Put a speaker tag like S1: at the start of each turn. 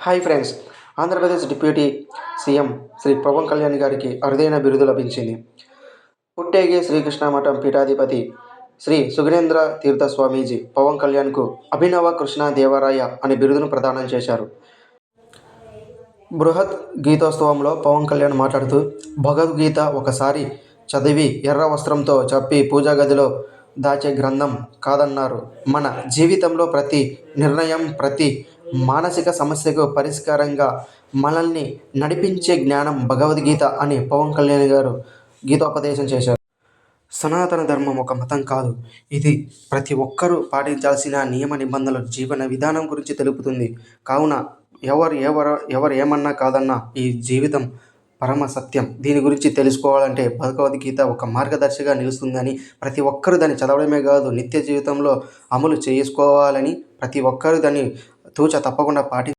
S1: Hi friends. Andhra Pradesh deputy CM Shri Pawan Kalyan గారికి అరుదైన బిరుదు లభించింది. పుట్టేగి శ్రీకృష్ణ మఠం పీఠాధిపతి శ్రీ సుగణేంద్ర తీర్థ స్వామీజీ పవన్ కళ్యాణ్కు అభినవ కృష్ణ దేవరాయ అనే బిరుదును ప్రదానం చేశారు. బృహత్ గీతోత్సవంలో పవన్ కళ్యాణ్ మాట్లాడుతూ, భగవద్గీత ఒకసారి చదివి ఎర్ర వస్త్రంతో చెప్పి పూజా గదిలో దాచే గ్రంథం కాదన్నారు. మన జీవితంలో ప్రతి నిర్ణయం, ప్రతి మానసిక సమస్యకు పరిష్కారంగా మనల్ని నడిపించే జ్ఞానం భగవద్గీత అని పవన్ కళ్యాణ్ గారు గీతోపదేశం చేశారు. సనాతన ధర్మం ఒక మతం కాదు, ఇది ప్రతి ఒక్కరూ పాటించాల్సిన నియమ నిబంధనలు, జీవన విధానం గురించి తెలుపుతుంది. కావున ఎవరు ఏమన్నా కాదన్నా ఈ జీవితం పరమ సత్యం. దీని గురించి తెలుసుకోవాలంటే భగవద్గీత ఒక మార్గదర్శిగా నిలుస్తుందని, ప్రతి ఒక్కరూ దాన్ని చదవడమే కాదు నిత్య జీవితంలో అమలు చేసుకోవాలని, ప్రతి ఒక్కరూ దాన్ని తూచ తప్పకుండా